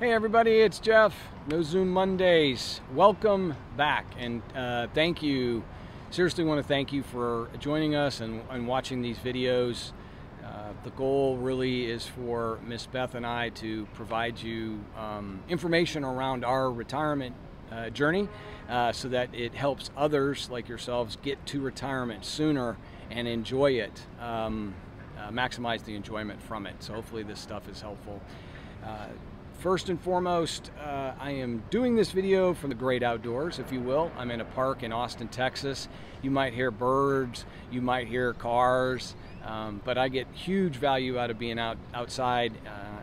Hey everybody, it's Jeff. No Zoom Mondays. Welcome back, and thank you. Seriously want to thank you for joining us and watching these videos. The goal really is for Miss Beth and I to provide you information around our retirement journey so that it helps others like yourselves get to retirement sooner and enjoy it, maximize the enjoyment from it. So hopefully this stuff is helpful. First and foremost, I am doing this video from the great outdoors, if you will. I'm in a park in Austin, Texas. You might hear birds, you might hear cars, but I get huge value out of being outside,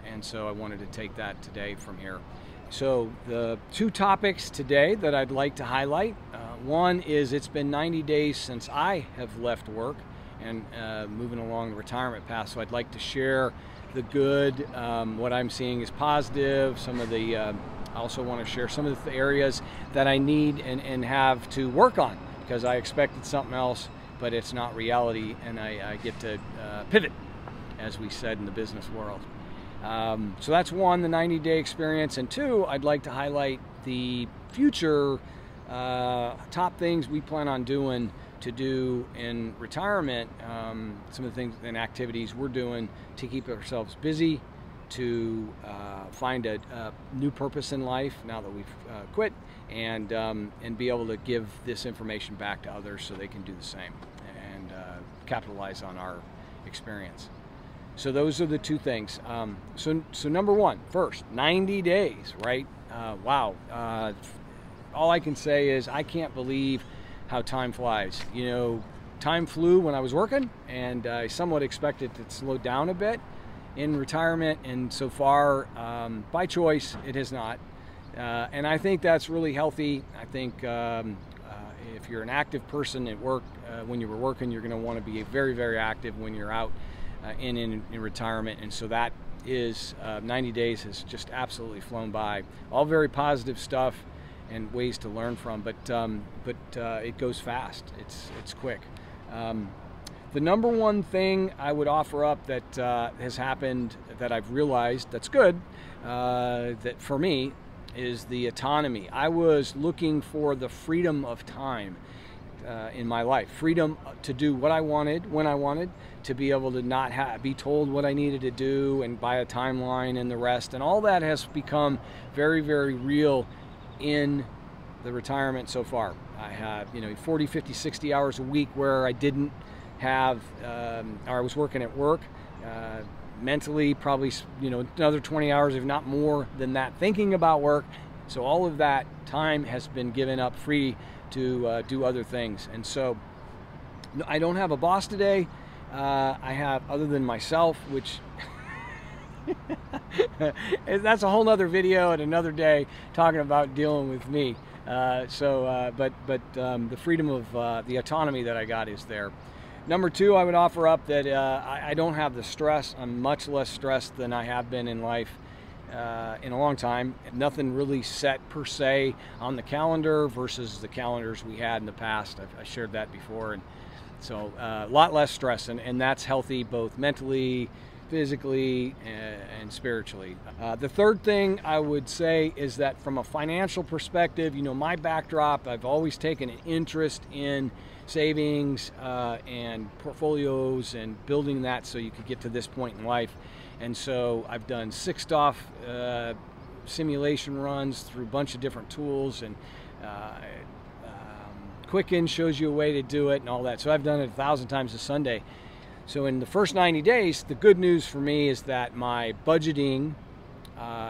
and so I wanted to take that today from here. So the two topics today that I'd like to highlight, one is it's been 90 days since I have left work and moving along the retirement path, so I'd like to share the good, what I'm seeing is positive, some of the, I also want to share some of the areas that I need and have to work on, because I expected something else, but it's not reality, and I get to pivot, as we said in the business world. So that's one, the 90-day experience, and two, I'd like to highlight the future top things we plan on doing to do in retirement, some of the things and activities we're doing to keep ourselves busy, to find a new purpose in life now that we've quit, and be able to give this information back to others so they can do the same and capitalize on our experience. So those are the two things. So number one, first, 90 days, right? Wow. All I can say is I can't believe how time flies. You know, time flew when I was working, and I somewhat expected to slow down a bit in retirement, and so far, by choice, it has not. And I think that's really healthy. I think if you're an active person at work, when you were working, you're going to want to be very, very active when you're out in retirement, and so that is 90 days has just absolutely flown by. All very positive stuff and ways to learn from, but it goes fast. It's quick. The number one thing I would offer up that has happened that I've realized that's good, that for me, is the autonomy. I was looking for the freedom of time in my life, freedom to do what I wanted when I wanted, to be able to not be told what I needed to do and by a timeline and the rest, and all that has become very, very real in the retirement so far. I have 40, 50, 60 hours a week where I didn't have or I was working at work, mentally probably another 20 hours if not more than that thinking about work. So all of that time has been given up free to do other things, and so I don't have a boss today. I have, other than myself, which that's a whole nother video and another day talking about dealing with me. But the freedom of the autonomy that I got is there. Number two, I would offer up that I don't have the stress. I'm much less stressed than I have been in life in a long time. Nothing really set per se on the calendar versus the calendars we had in the past. I shared that before, and so a lot less stress, and that's healthy both mentally, physically, and spiritually. The third thing I would say is that from a financial perspective, my backdrop, I've always taken an interest in savings and portfolios and building that so you could get to this point in life. And so I've done 6-DOF simulation runs through a bunch of different tools, and Quicken shows you a way to do it and all that. So I've done it 1,000 times a Sunday. So in the first 90 days, the good news for me is that my budgeting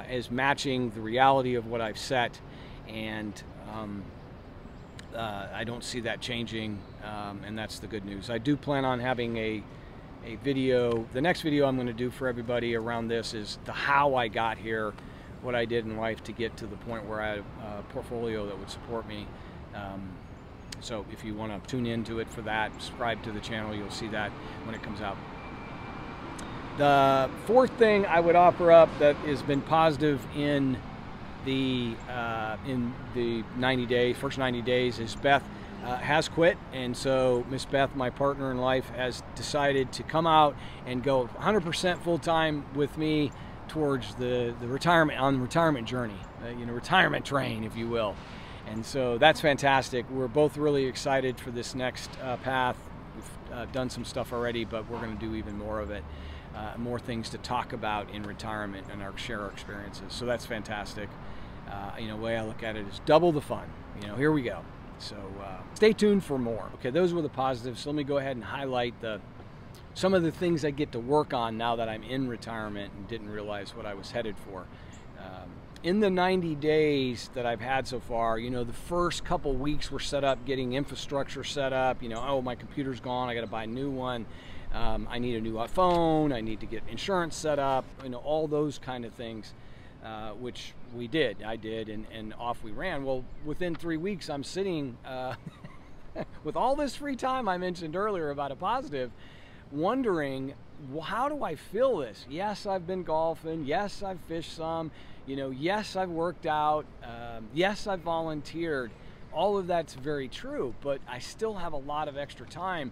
is matching the reality of what I've set, and I don't see that changing, and that's the good news. I do plan on having a video. The next video I'm going to do for everybody around this is the how I got here, what I did in life to get to the point where I had a portfolio that would support me. So if you want to tune into it for that, subscribe to the channel, you'll see that when it comes out. The fourth thing I would offer up that has been positive in the 90 days, first 90 days, is Beth has quit, and so Miss Beth, my partner in life, has decided to come out and go 100% full-time with me towards the retirement journey, retirement train, if you will. And so that's fantastic. We're both really excited for this next path. We've done some stuff already, but we're going to do even more of it. More things to talk about in retirement and share our experiences. So that's fantastic. The way I look at it is double the fun. Here we go. So stay tuned for more. Okay, those were the positives. So let me go ahead and highlight some of the things I get to work on now that I'm in retirement and didn't realize what I was headed for. In the 90 days that I've had so far, the first couple weeks were set up getting infrastructure set up. Oh, my computer's gone, I got to buy a new one. I need a new phone, I need to get insurance set up, all those kind of things, which I did, and off we ran. Well, within 3 weeks, I'm sitting with all this free time I mentioned earlier about a positive, wondering, well, how do I fill this? Yes, I've been golfing. Yes, I've fished some. Yes, I've worked out. Yes, I've volunteered. All of that's very true, but I still have a lot of extra time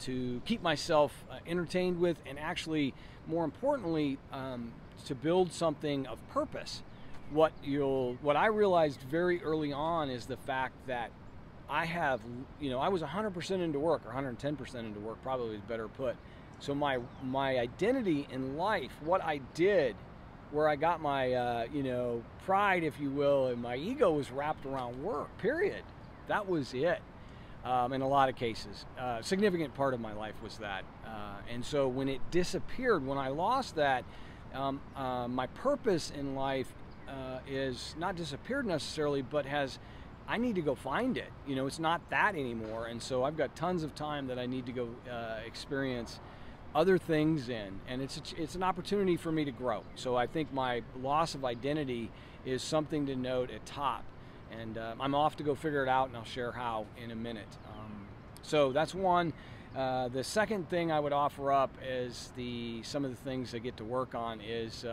to keep myself entertained with, and actually, more importantly, to build something of purpose. What I realized very early on is the fact that I was 100% into work, or 110% into work, probably is better put. So my identity in life, what I did, where I got my pride, if you will, and my ego was wrapped around work, period. That was it. In a lot of cases, a significant part of my life was that. And so when it disappeared, when I lost that, my purpose in life is not disappeared necessarily, but I need to go find it. It's not that anymore. And so I've got tons of time that I need to go experience other things in, and it's an opportunity for me to grow. So I think my loss of identity is something to note at top. And I'm off to go figure it out, and I'll share how in a minute. So that's one. The second thing I would offer up is some of the things I get to work on is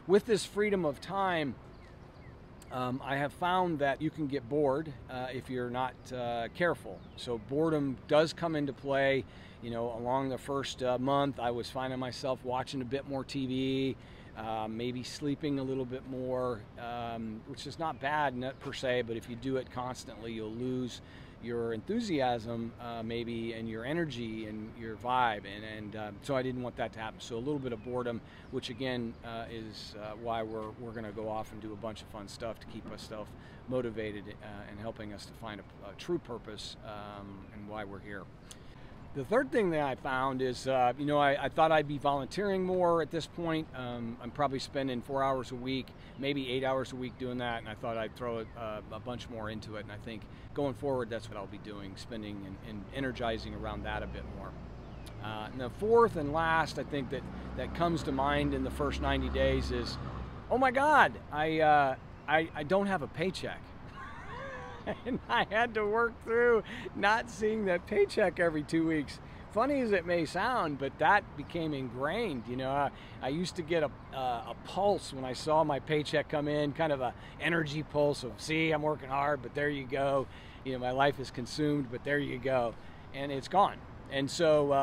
with this freedom of time, I have found that you can get bored if you're not careful. So boredom does come into play. Along the first month, I was finding myself watching a bit more TV, maybe sleeping a little bit more, which is not bad per se, but if you do it constantly, you'll lose your enthusiasm maybe, and your energy and your vibe, and so I didn't want that to happen. So a little bit of boredom, which again is why we're going to go off and do a bunch of fun stuff to keep ourselves motivated and helping us to find a true purpose and why we're here. The third thing that I found is, I thought I'd be volunteering more at this point. I'm probably spending 4 hours a week, maybe 8 hours a week doing that, and I thought I'd throw a bunch more into it. And I think going forward, that's what I'll be doing, spending and energizing around that a bit more. And the fourth and last, I think that comes to mind in the first 90 days is, oh my God, I don't have a paycheck. And I had to work through not seeing that paycheck every 2 weeks. Funny as it may sound, but that became ingrained. I used to get a pulse when I saw my paycheck come in, kind of a energy pulse of, see, I'm working hard, but there you go. My life is consumed, but there you go. And it's gone. And so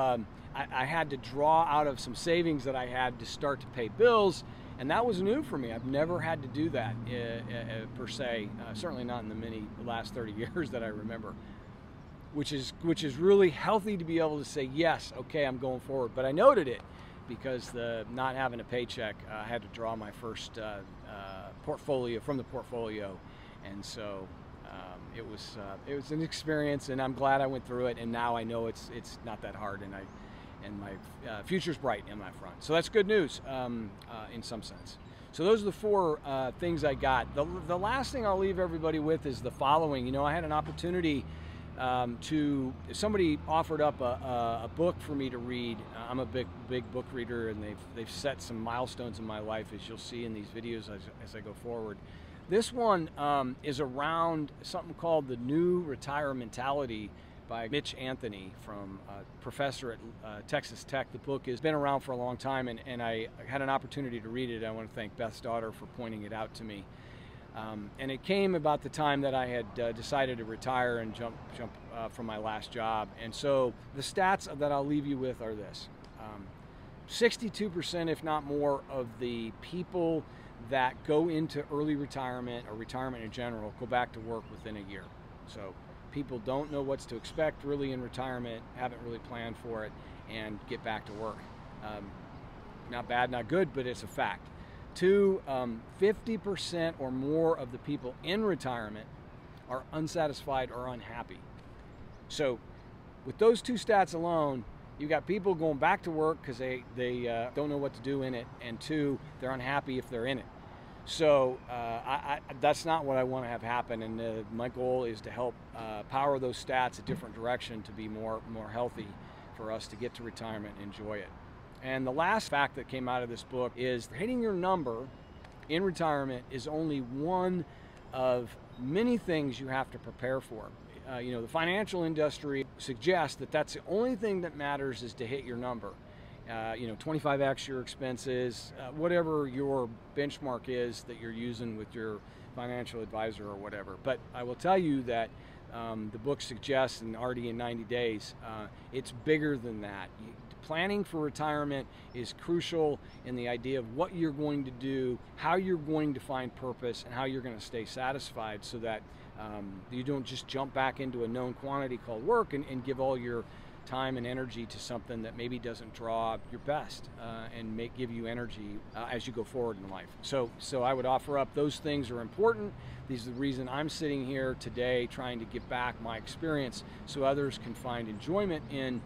I had to draw out of some savings that I had to start to pay bills. And that was new for me. I've never had to do that per se, certainly not in the last 30 years that I remember, which is really healthy to be able to say, yes, okay, I'm going forward. But I noted it because the not having a paycheck, I had to draw my first portfolio from the portfolio. And so it was an experience, and I'm glad I went through it. And now I know it's not that hard, and my future's bright in my front. So that's good news in some sense. So those are the four things I got. The last thing I'll leave everybody with is the following. I had an opportunity somebody offered up a book for me to read. I'm a big book reader, and they've set some milestones in my life, as you'll see in these videos as I go forward. This one is around something called The New Retire Mentality by Mitch Anthony, from professor at Texas Tech. The book has been around for a long time, and I had an opportunity to read it. I want to thank Beth's daughter for pointing it out to me. And it came about the time that I had decided to retire and jump from my last job. And so the stats that I'll leave you with are this. 62%, if not more, of the people that go into early retirement or retirement in general go back to work within a year. So people don't know what's to expect really in retirement, haven't really planned for it, and get back to work. Not bad, not good, but it's a fact. 2, 50% or more of the people in retirement are unsatisfied or unhappy. So with those 2 stats alone, you've got people going back to work because they don't know what to do in it, and 2, they're unhappy if they're in it. So that's not what I want to have happen, and my goal is to help power those stats a different direction to be more healthy for us to get to retirement and enjoy it. And the last fact that came out of this book is hitting your number in retirement is only one of many things you have to prepare for. You know, the financial industry suggests that that's the only thing that matters is to hit your number. You know, 25x your expenses, whatever your benchmark is that you're using with your financial advisor or whatever. But I will tell you that the book suggests, and already in 90 days, it's bigger than that. Planning for retirement is crucial in the idea of what you're going to do, how you're going to find purpose, and how you're going to stay satisfied, so that you don't just jump back into a known quantity called work and give all your time and energy to something that maybe doesn't draw your best and give you energy as you go forward in life. So I would offer up those things are important. These are the reason I'm sitting here today trying to give back my experience so others can find enjoyment in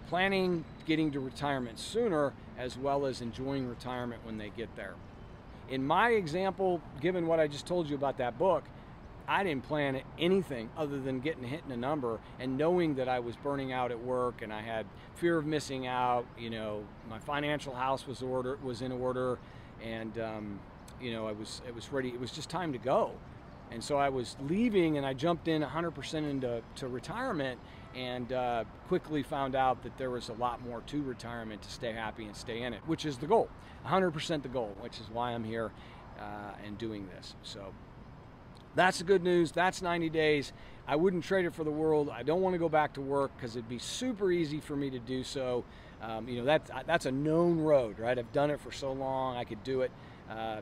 planning getting to retirement sooner, as well as enjoying retirement when they get there. In my example, given what I just told you about that book, I didn't plan anything other than hitting a number and knowing that I was burning out at work and I had fear of missing out. You know, my financial house was in order, and you know, it was ready. It was just time to go. And so I was leaving, and I jumped in 100% into retirement, and quickly found out that there was a lot more to retirement to stay happy and stay in it, which is the goal, 100% the goal, which is why I'm here and doing this. So that's the good news. That's 90 days. I wouldn't trade it for the world. I don't want to go back to work because it'd be super easy for me to do so. You know, that's a known road, right? I've done it for so long, I could do it.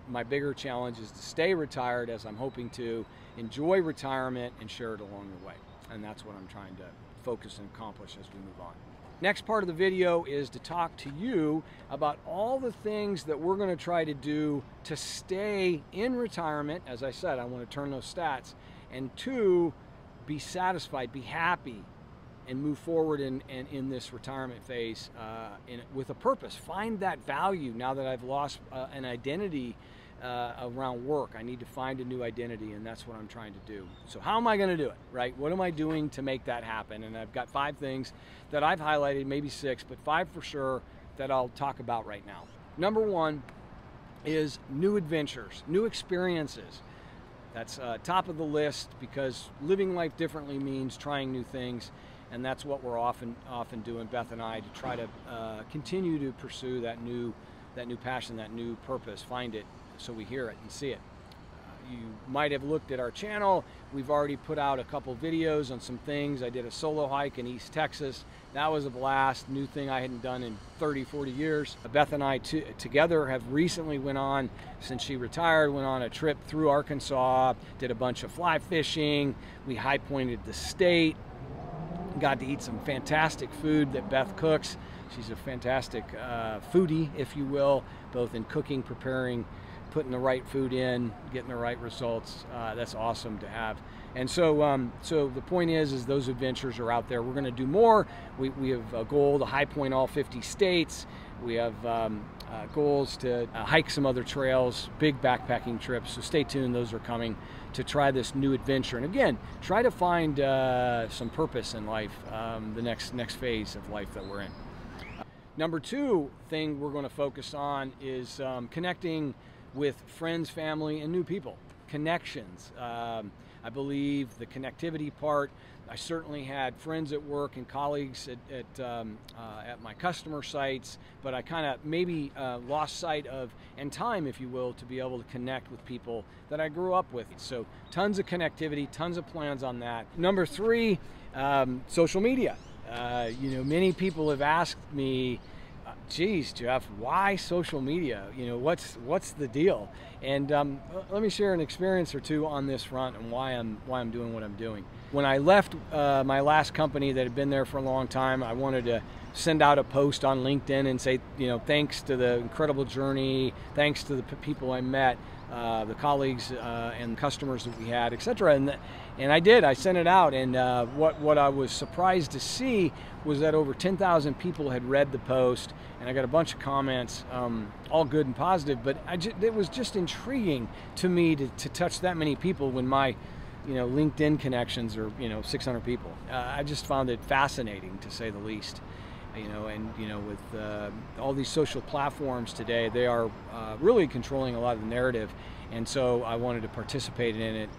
My bigger challenge is to stay retired, as I'm hoping to, enjoy retirement, and share it along the way. And that's what I'm trying to focus and accomplish as we move on. Next part of the video is to talk to you about all the things that we're going to try to do to stay in retirement. As I said, I want to turn those stats, and 2, be satisfied, be happy, and move forward in this retirement phase with a purpose. Find that value now that I've lost an identity around work. I need to find a new identity, and that's what I'm trying to do. So how am I going to do it, right? What am I doing to make that happen? And I've got 5 things that I've highlighted, maybe 6, but 5 for sure that I'll talk about right now. Number 1 is new adventures, new experiences. That's top of the list, because living life differently means trying new things, and that's what we're often doing, Beth and I, to try to continue to pursue that new passion, that new purpose, find it so we hear it and see it. You might have looked at our channel. We've already put out a couple videos on some things. I did a solo hike in East Texas. That was a blast, new thing I hadn't done in 30, 40 years. Beth and I together have recently went on, since she retired, went on a trip through Arkansas, did a bunch of fly fishing. We high pointed the state, got to eat some fantastic food that Beth cooks. She's a fantastic foodie, if you will, both in cooking, preparing, putting the right food in, getting the right results. That's awesome to have. And so so the point is those adventures are out there. We're going to do more. We have a goal to high point all 50 states. We have goals to hike some other trails, big backpacking trips. So stay tuned. Those are coming to try this new adventure. And again, try to find some purpose in life, the next phase of life that we're in. Number 2 thing we're going to focus on is connecting with friends, family, and new people. Connections. I believe the connectivity part. I certainly had friends at work and colleagues at my customer sites, but I kind of maybe lost sight of, and time, if you will, to be able to connect with people that I grew up with. So tons of connectivity, tons of plans on that. Number 3, social media. You know, many people have asked me, geez, Jeff, why social media? You know, what's the deal? And let me share an experience or two on this front and why I'm doing what I'm doing. When I left my last company that had been there for a long time, I wanted to send out a post on LinkedIn and say, you know, thanks to the incredible journey, thanks to the people I met, the colleagues and customers that we had, etc. And I did. I sent it out, and what I was surprised to see was that over 10,000 people had read the post, and I got a bunch of comments, all good and positive. But it was just intriguing to me to touch that many people when my, you know, LinkedIn connections are, you know, 600 people. I just found it fascinating, to say the least. You know, and you know, with all these social platforms today, they are really controlling a lot of the narrative, and so I wanted to participate in it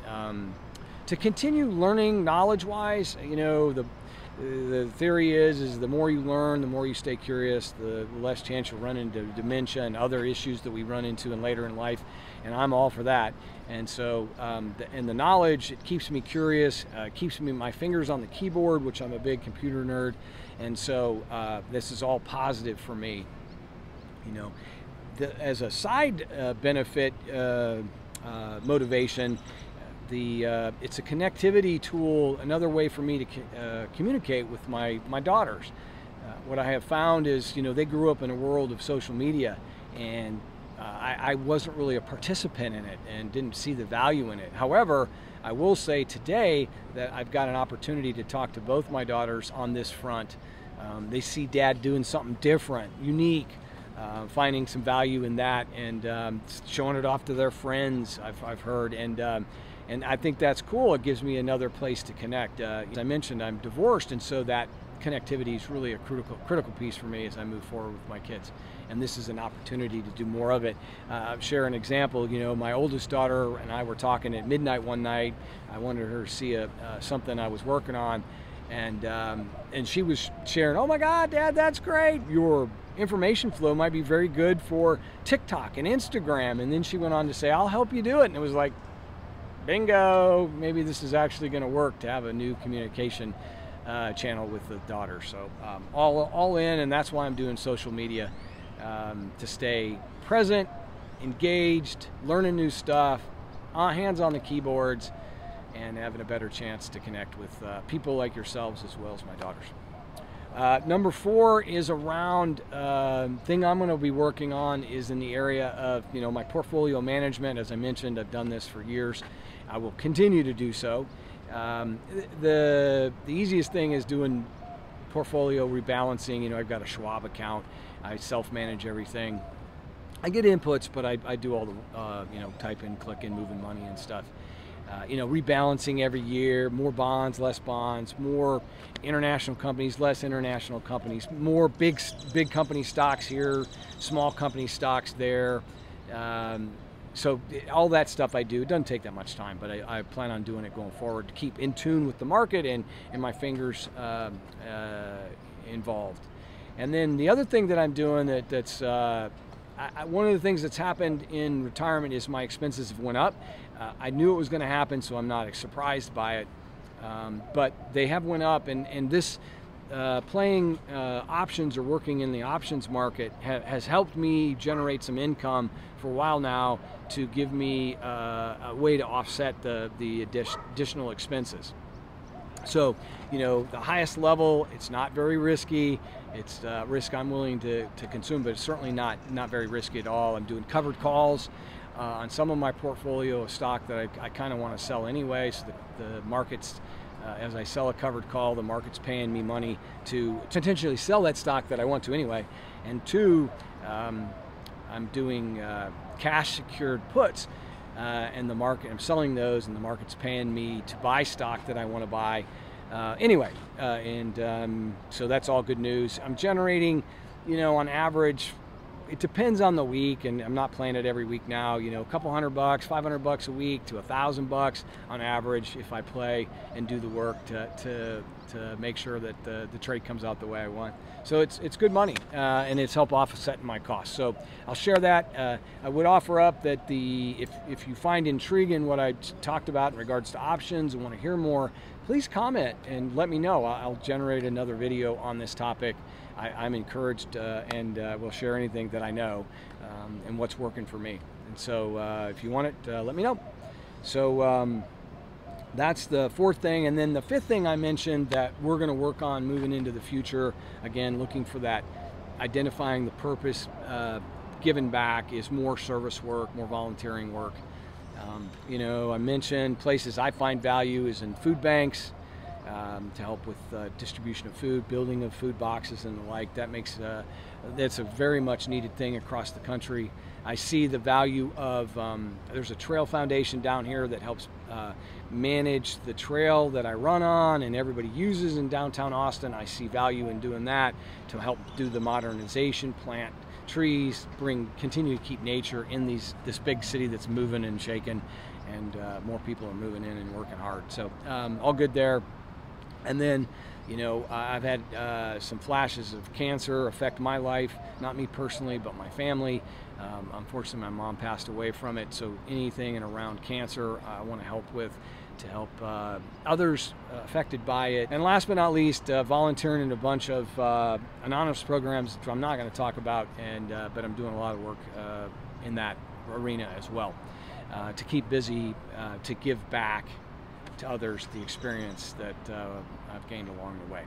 to continue learning knowledge-wise. You know, the theory is the more you learn, the more you stay curious, the less chance you'll run into dementia and other issues that we run into later in life, and I'm all for that. And so, the knowledge, it keeps me curious, keeps me my fingers on the keyboard, which I'm a big computer nerd, and so this is all positive for me. You know, as a side benefit, motivation, it's a connectivity tool, another way for me to communicate with my daughters. What I have found is, you know, they grew up in a world of social media, and I wasn't really a participant in it and didn't see the value in it. However, I will say today that I've got an opportunity to talk to both my daughters on this front. They see Dad doing something different, unique, finding some value in that, and showing it off to their friends, I've heard, and I think that's cool. It gives me another place to connect. As I mentioned, I'm divorced, and so that connectivity is really a critical piece for me as I move forward with my kids. And this is an opportunity to do more of it. Share an example. You know, my oldest daughter and I were talking at midnight one night. I wanted her to see something I was working on, and she was sharing, "Oh my God, Dad, that's great. Your information flow might be very good for TikTok and Instagram." And then she went on to say, "I'll help you do it." And it was like, bingo, maybe this is actually going to work to have a new communication channel with the daughter. So all in, and that's why I'm doing social media, to stay present, engaged, learning new stuff, hands on the keyboards, and having a better chance to connect with people like yourselves as well as my daughters. Number 4 is around thing I'm going to be working on is in the area of, you know, my portfolio management. As I mentioned, I've done this for years. I will continue to do so. The easiest thing is doing portfolio rebalancing. You know, I've got a Schwab account. I self-manage everything. I get inputs, but I do all the, you know, type in, click in, moving money and stuff. You know, rebalancing every year, more bonds, less bonds, more international companies, less international companies, more big company stocks here, small company stocks there. So all that stuff I do. It doesn't take that much time, but I plan on doing it going forward to keep in tune with the market and my fingers involved. And then the other thing that I'm doing that's one of the things that's happened in retirement is my expenses have went up. I knew it was going to happen, so I'm not surprised by it. But they have went up, and this playing options or working in the options market has helped me generate some income for a while now to give me a way to offset the additional expenses. So, you know, the highest level, it's not very risky. It's risk I'm willing to consume, but it's certainly not very risky at all. I'm doing covered calls on some of my portfolio of stock that I kind of want to sell anyway. So the market's, as I sell a covered call, the market's paying me money to potentially sell that stock that I want to anyway. And 2, I'm doing cash secured puts. And the market, I'm selling those, and the market's paying me to buy stock that I want to buy. Anyway, so that's all good news. I'm generating, you know, on average, it depends on the week, and I'm not playing it every week now, you know, a couple $100, $500 a week to $1,000 on average if I play and do the work to make sure that the trade comes out the way I want. So it's good money, and it's help offsetting my costs. So I'll share that. I would offer up that if you find intriguing what I talked about in regards to options and want to hear more, please comment and let me know. I'll generate another video on this topic. I'm encouraged and will share anything that I know and what's working for me. And so if you want it, let me know. So that's the fourth thing. And then the fifth thing I mentioned that we're going to work on moving into the future, again, looking for that, identifying the purpose, giving back, is more service work, more volunteering work. You know, I mentioned places I find value is in food banks, to help with distribution of food, building of food boxes and the like. That's a very much needed thing across the country. I see the value of, there's a trail foundation down here that helps manage the trail that I run on and everybody uses in downtown Austin. I see value in doing that to help do the modernization, plant trees, continue to keep nature in this big city that's moving and shaking, and more people are moving in and working hard. So all good there. And then, you know, I've had some flashes of cancer affect my life, not me personally, but my family. Unfortunately, my mom passed away from it, so anything and around cancer I want to help with, to help others affected by it. And last but not least, volunteering in a bunch of anonymous programs, which I'm not going to talk about, but I'm doing a lot of work in that arena as well, to keep busy, to give back to others the experience that I've gained along the way.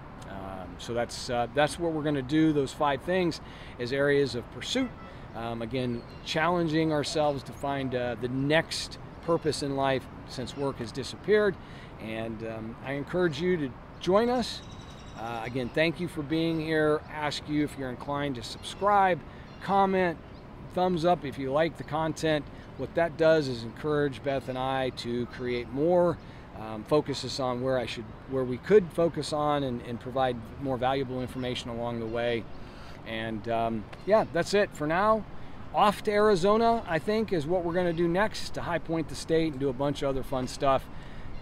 So that's what we're going to do. Those 5 things as areas of pursuit. Again, challenging ourselves to find the next purpose in life since work has disappeared. And I encourage you to join us. Again, thank you for being here. Ask you if you're inclined to subscribe, comment, thumbs up if you like the content. What that does is encourage Beth and I to create more, focus us on where we could focus on, and provide more valuable information along the way. And yeah, that's it for now. Off to Arizona, I think, is what we're going to do next, to High Point the state and do a bunch of other fun stuff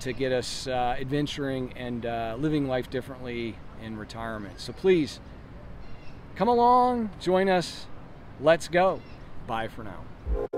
to get us adventuring and living life differently in retirement. So please come along, join us. Let's go. Bye for now.